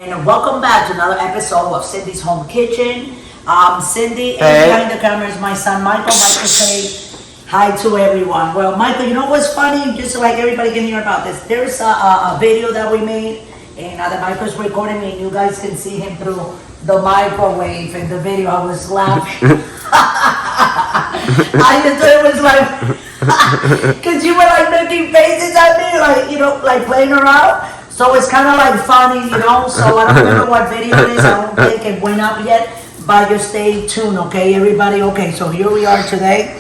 And welcome back to another episode of Cindy's Home Kitchen. Cindy, and behind the camera is my son Michael. Michael, say hi to everyone. Well, Michael, you know what's funny? Just so like everybody can hear about this, there's a video that we made, and that Michael's recording me, and you guys can see him through the microwave. In the video, I was laughing. I just thought it was like, because you were like making faces at me, like, you know, like playing around. So it's kind of like funny, you know, so I don't remember what video it is, I don't think it went up yet, but just stay tuned, okay, everybody? Okay, so here we are today,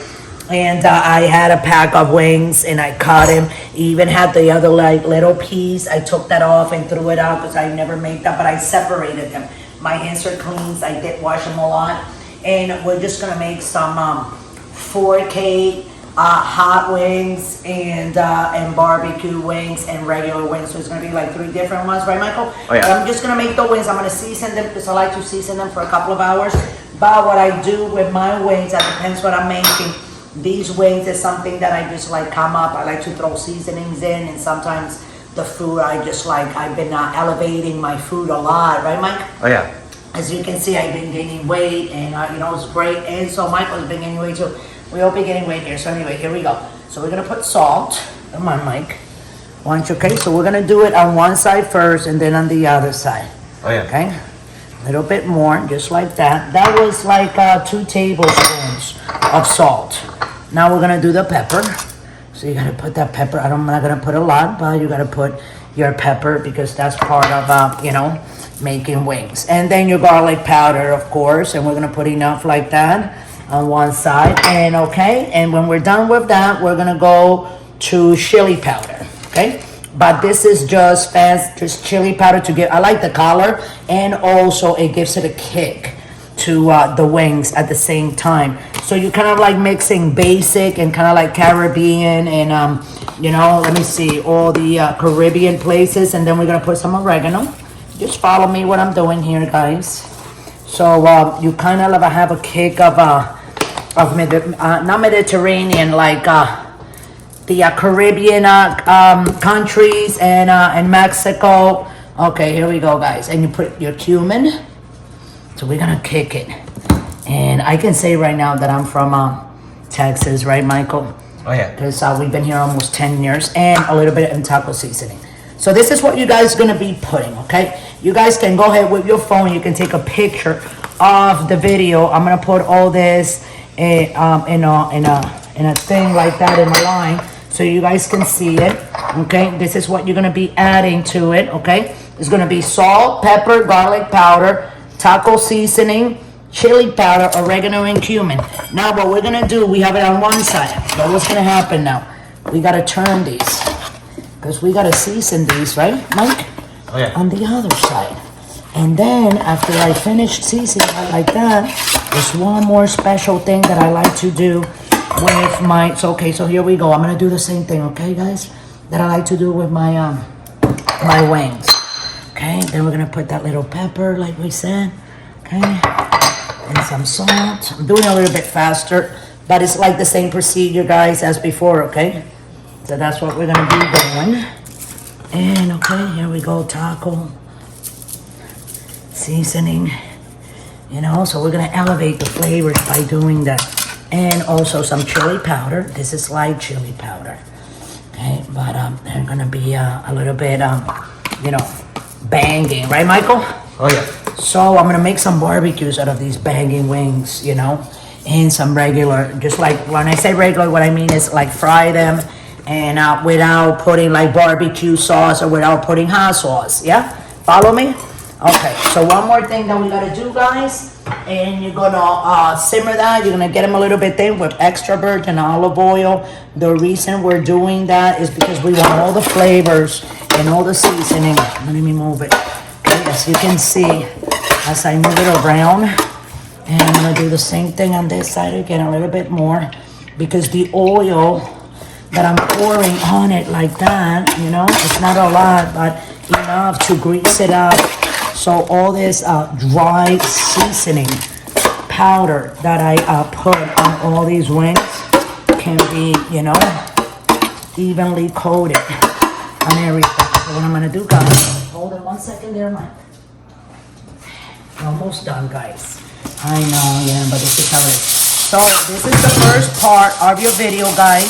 and I had a pack of wings, and I cut him, even had the other, like, little piece, I took that off and threw it out, because I never made that, but I separated them. My hands are clean, I did wash them a lot, and we're just gonna make some 4K hot wings and barbecue wings and regular wings. So it's gonna be like 3 different ones, right, Michael? Oh, yeah. I'm just gonna make the wings. I'm gonna season them because I like to season them for a couple of hours. But what I do with my wings, that depends what I'm making. These wings is something that I just like come up. I like to throw seasonings in, and sometimes the food I just like. I've been elevating my food a lot, right, Mike? Oh yeah. As you can see, I've been gaining weight, and you know, it's great. And so Michael's been gaining weight too. We all be getting weight here. So anyway, here we go. So we're gonna put salt. Come on, Mike. Why don't you, okay? So we're gonna do it on one side first and then on the other side. Oh yeah. Okay? A little bit more, just like that. That was like 2 tablespoons of salt. Now we're gonna do the pepper. So you gotta put that pepper. I'm not gonna put a lot, but you gotta put your pepper because that's part of, you know, making wings. And then your garlic powder, of course, and we're gonna put enough like that on one side. And okay, and when we're done with that, we're gonna go to chili powder, okay? But this is just chili powder to give, I like the color, and also it gives it a kick to the wings at the same time. So you're kind of like mixing basic and kind of like Caribbean and you know, let me see, all the Caribbean places, and then we're gonna put some oregano. Just follow me what I'm doing here, guys. So you kind of have a kick of not Mediterranean, like the Caribbean countries and Mexico. Okay, here we go, guys. And you put your cumin. So we're gonna kick it. And I can say right now that I'm from Texas, right, Michael? Oh yeah. Because we've been here almost 10 years, and a little bit in taco seasoning. So this is what you guys are gonna be putting, okay? You guys can go ahead with your phone. You can take a picture of the video. I'm gonna put all this in a thing like that in a line, so you guys can see it. Okay, this is what you're gonna be adding to it. Okay, it's gonna be salt, pepper, garlic powder, taco seasoning, chili powder, oregano, and cumin. Now what we're gonna do, we have it on one side, but what's gonna happen now? We gotta turn these because we gotta season these, right, Mike? Oh yeah. On the other side. And then after I finish seasoning it like that, there's one more special thing that I like to do with my, so okay, so here we go. I'm gonna do the same thing, okay, guys? That I like to do with my my wings. Okay, then we're gonna put that little pepper like we said, okay? And some salt. I'm doing it a little bit faster, but it's like the same procedure, guys, as before, okay? So that's what we're gonna be doing. And okay, here we go, taco seasoning, you know, so we're gonna elevate the flavors by doing that. And also some chili powder. This is light chili powder, okay? But they're gonna be a little bit you know, banging, right, Michael? Oh yeah. So I'm gonna make some barbecues out of these banging wings, you know, and some regular, just like when I say regular, what I mean is like fry them and without putting like barbecue sauce or without putting hot sauce. Yeah, follow me? Okay, so one more thing that we gotta do, guys, and you're gonna simmer that. You're gonna get them a little bit thin with extra virgin olive oil. The reason we're doing that is because we want all the flavors and all the seasoning. Let me move it. Okay, as you can see, as I move it around, and I'm gonna do the same thing on this side again, a little bit more, because the oil that I'm pouring on it like that, you know, it's not a lot, but enough to grease it up. So all this dry seasoning powder that I put on all these wings can be, you know, evenly coated on everything. So what I'm gonna do, guys, hold it 1 second there, Mike. Almost done, guys. I know, yeah, but this is how it is. So this is the first part of your video, guys.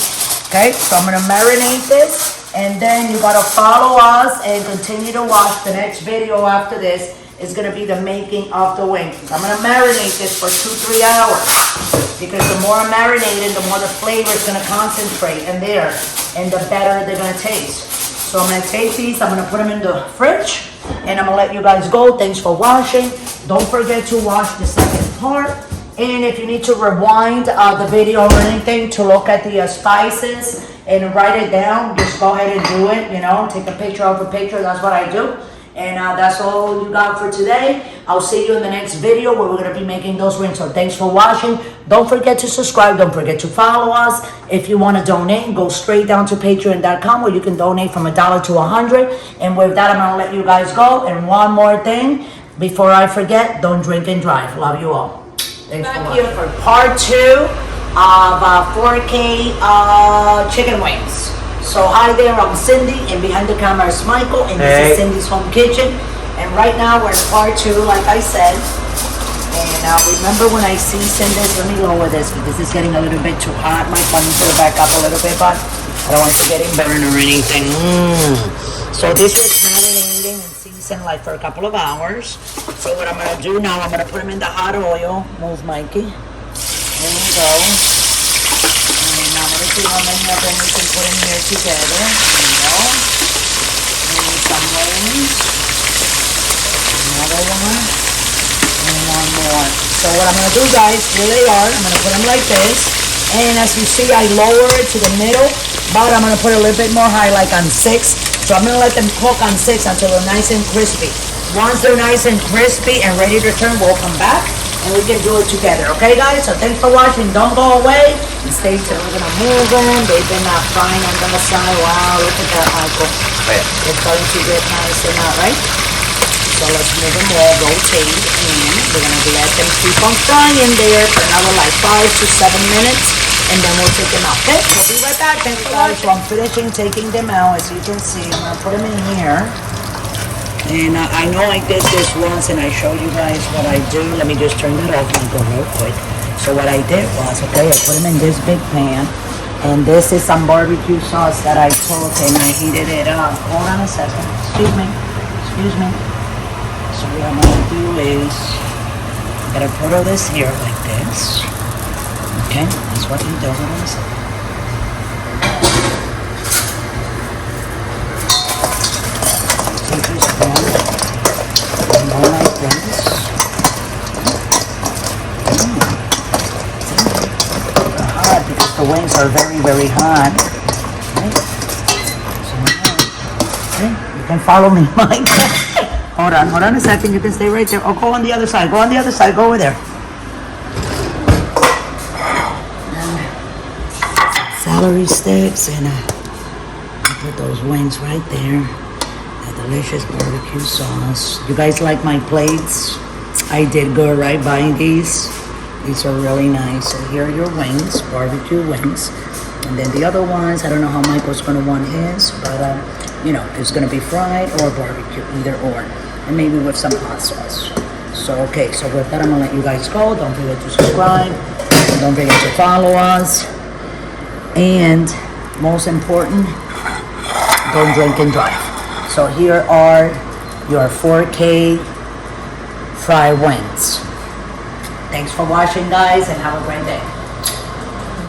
Okay, so I'm gonna marinate this, and then you gotta follow us and continue to watch the next video after this. Is gonna be the making of the wings. I'm gonna marinate this for 2-3 hours because the more I'm marinating, the more the flavor is gonna concentrate in there, and the better they're gonna taste. So I'm gonna take these, I'm gonna put them in the fridge, and I'm gonna let you guys go. Thanks for watching. Don't forget to watch the second part. And if you need to rewind the video or anything to look at the spices and write it down, just go ahead and do it, you know, take a picture of a picture. That's what I do. And that's all you got for today. I'll see you in the next video where we're going to be making those wings. So thanks for watching. Don't forget to subscribe. Don't forget to follow us. If you want to donate, go straight down to patreon.com where you can donate from $1 to $100. And with that, I'm going to let you guys go. And one more thing before I forget, don't drink and drive. Love you all. Thanks for watching. Here for part 2 of 4K chicken wings. So hi there, I'm Cindy, and behind the camera is Michael, and this is Cindy's home kitchen. And right now we're in part 2, like I said. And remember when I seasoned this, let me lower this because it's getting a little bit too hot. Michael, I need to back up a little bit, but I don't want it to get burned or anything. So this is marinating and seasoned like for a couple of hours. So what I'm gonna do now, I'm gonna put them in the hot oil. Move, Mikey. There we go. I'm gonna see how many of them we can put in here together. There we go. We need some wings. Another one. And one more. So what I'm gonna do, guys, here they are. I'm gonna put them like this. And as you see, I lower it to the middle, but I'm gonna put a little bit more high, like on 6. So I'm gonna let them cook on 6 until they're nice and crispy. Once they're nice and crispy and ready to turn, we'll come back and we can do it together. Okay, guys? So thanks for watching. Don't go away and stay tuned. We're gonna move them. They've been frying on that side. Wow, look at that, Michael. It's starting to get nice and out, right? So let's move them all, rotate, and we're gonna let them keep on frying there for another like 5 to 7 minutes, and then we'll take them out. Okay, we'll be right back. Thanks for watching. So I'm finishing taking them out. As you can see, I'm gonna put them in here. And I know I did this once and I showed you guys what I do. Let me just turn that off and go real quick. So what I did was, okay, I put them in this big pan. And this is some barbecue sauce that I took and I heated it up. Hold on a second. Excuse me. Excuse me. So what I'm going to do is, I'm going to put all this here like this. Okay, that's what you do. Hold on a second. Take this down and go like this. Hot because the wings are very, very hot. Okay. So, okay. You can follow me, Mike. Hold on a second. You can stay right there. Oh, go on the other side. Go on the other side. Go over there. Celery sticks and put those wings right there. Delicious barbecue sauce. You guys like my plates? I did good, right? Buying these. These are really nice. So here are your wings, barbecue wings. And then the other ones, I don't know how Michael's going to want his, but you know, it's going to be fried or barbecue, either or. And maybe with some hot sauce. So, okay, so with that, I'm going to let you guys go. Don't forget to subscribe. Don't forget to follow us. And most important, don't drink and drive. So here are your 4K fried wings. Thanks for watching, guys, and have a great day.